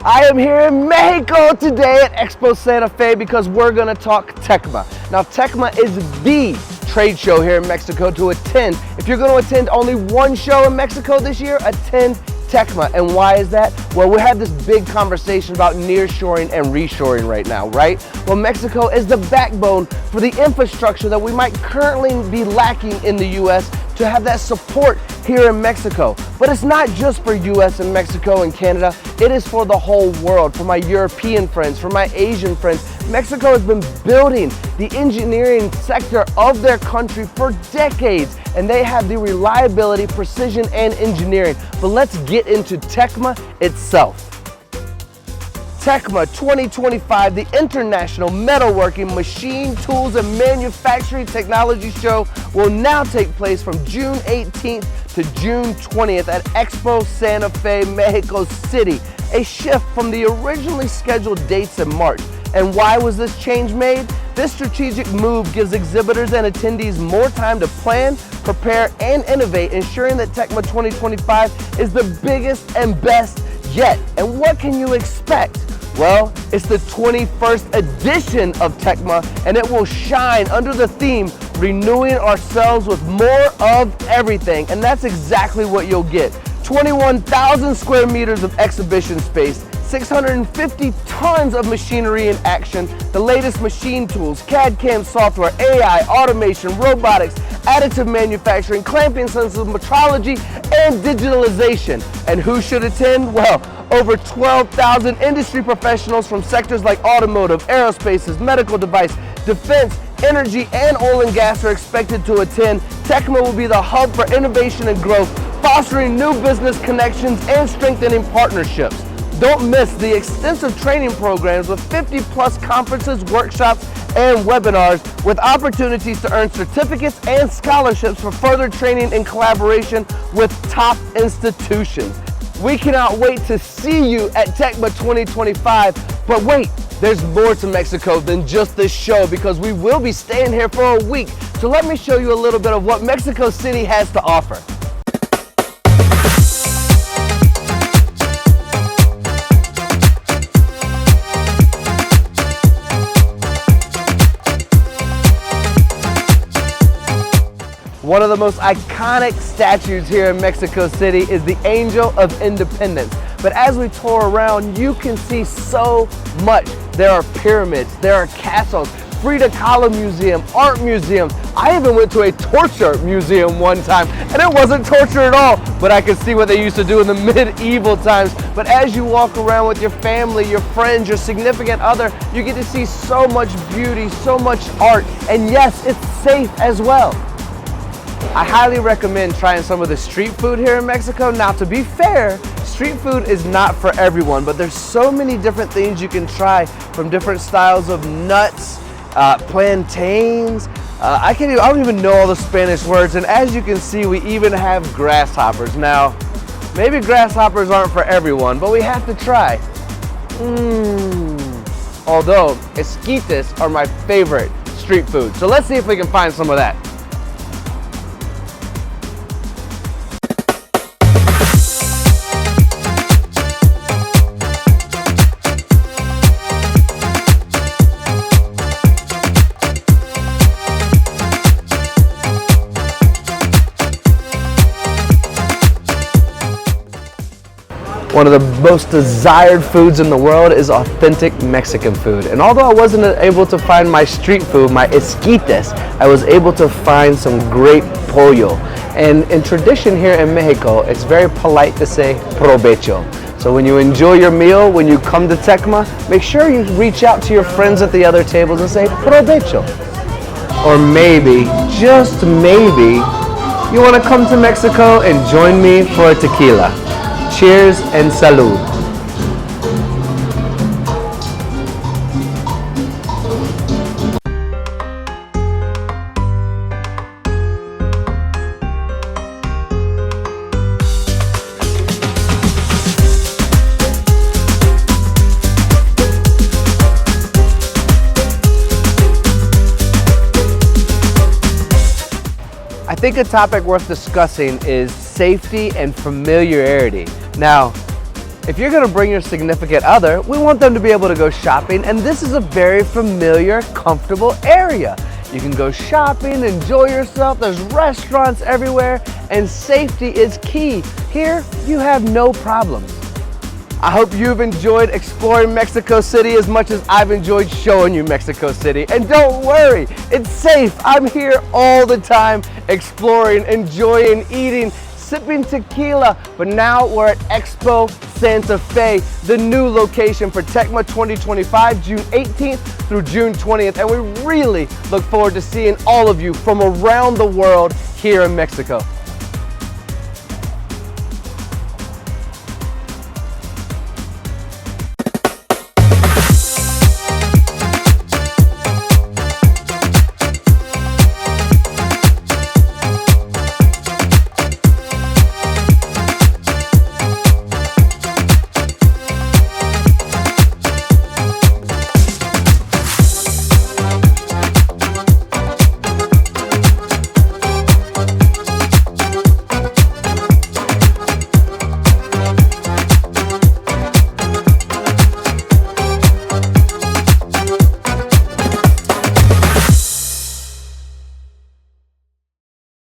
I am here in Mexico today at Expo Santa Fe because we're going to talk TECMA. Now, TECMA is the trade show here in Mexico to attend. If you're going to attend only one show in Mexico this year, attend TECMA. And why is that? Well, we have this big conversation about nearshoring and reshoring right now, right? Well, Mexico is the backbone for the infrastructure that we might currently be lacking in the US to have that support here in Mexico. But it's not just for US and Mexico and Canada, it is for the whole world, for my European friends, for my Asian friends. Mexico has been building the engineering sector of their country for decades, and they have the reliability, precision, and engineering. But let's get into TECMA itself. TECMA 2025, the International Metalworking, Machine, Tools, and Manufacturing Technology Show, will now take place from June 18th to June 20th at Expo Santa Fe, Mexico City, a shift from the originally scheduled dates in March. And why was this change made? This strategic move gives exhibitors and attendees more time to plan, prepare, and innovate, ensuring that TECMA 2025 is the biggest and best yet. And what can you expect? Well, it's the 21st edition of TECMA, and it will shine under the theme, renewing ourselves with more of everything. And that's exactly what you'll get. 21,000 square meters of exhibition space, 650 tons of machinery in action, the latest machine tools, CAD/CAM software, AI, automation, robotics, additive manufacturing, clamping sensors, metrology, and digitalization. And who should attend? Well, over 12,000 industry professionals from sectors like automotive, aerospace, medical device, defense, energy, and oil and gas are expected to attend. TECMA will be the hub for innovation and growth, fostering new business connections and strengthening partnerships. Don't miss the extensive training programs with 50+ conferences, workshops, and webinars with opportunities to earn certificates and scholarships for further training in collaboration with top institutions. We cannot wait to see you at TECMA 2025, but wait, there's more to Mexico than just this show because we will be staying here for a week. So let me show you a little bit of what Mexico City has to offer. One of the most iconic statues here in Mexico City is the Angel of Independence. But as we tour around, you can see so much. There are pyramids, there are castles, Frida Kahlo Museum, art museums. I even went to a torture museum one time, and it wasn't torture at all, but I could see what they used to do in the medieval times. But as you walk around with your family, your friends, your significant other, you get to see so much beauty, so much art, and yes, it's safe as well. I highly recommend trying some of the street food here in Mexico. Now, to be fair, street food is not for everyone, but there's so many different things you can try, from different styles of nuts, plantains. I don't even know all the Spanish words, and as you can see, we even have grasshoppers. Now, maybe grasshoppers aren't for everyone, but we have to try. Although, esquites are my favorite street food. So let's see if we can find some of that. One of the most desired foods in the world is authentic Mexican food. And although I wasn't able to find my street food, my esquites, I was able to find some great pollo. And in tradition here in Mexico, it's very polite to say provecho. So when you enjoy your meal, when you come to TECMA, make sure you reach out to your friends at the other tables and say provecho. Or maybe, just maybe, you want to come to Mexico and join me for a tequila. Cheers and salud. I think a topic worth discussing is safety and familiarity. Now, If you're gonna bring your significant other, we want them to be able to go shopping, and this is a very familiar, comfortable area. You can go shopping, enjoy yourself, there's restaurants everywhere, and safety is key. Here, you have no problems. I hope you've enjoyed exploring Mexico City as much as I've enjoyed showing you Mexico City. And don't worry, it's safe. I'm here all the time, exploring, enjoying, eating, sipping tequila. But now we're at Expo Santa Fe, the new location for TECMA 2025, June 18th through June 20th. And we really look forward to seeing all of you from around the world here in Mexico.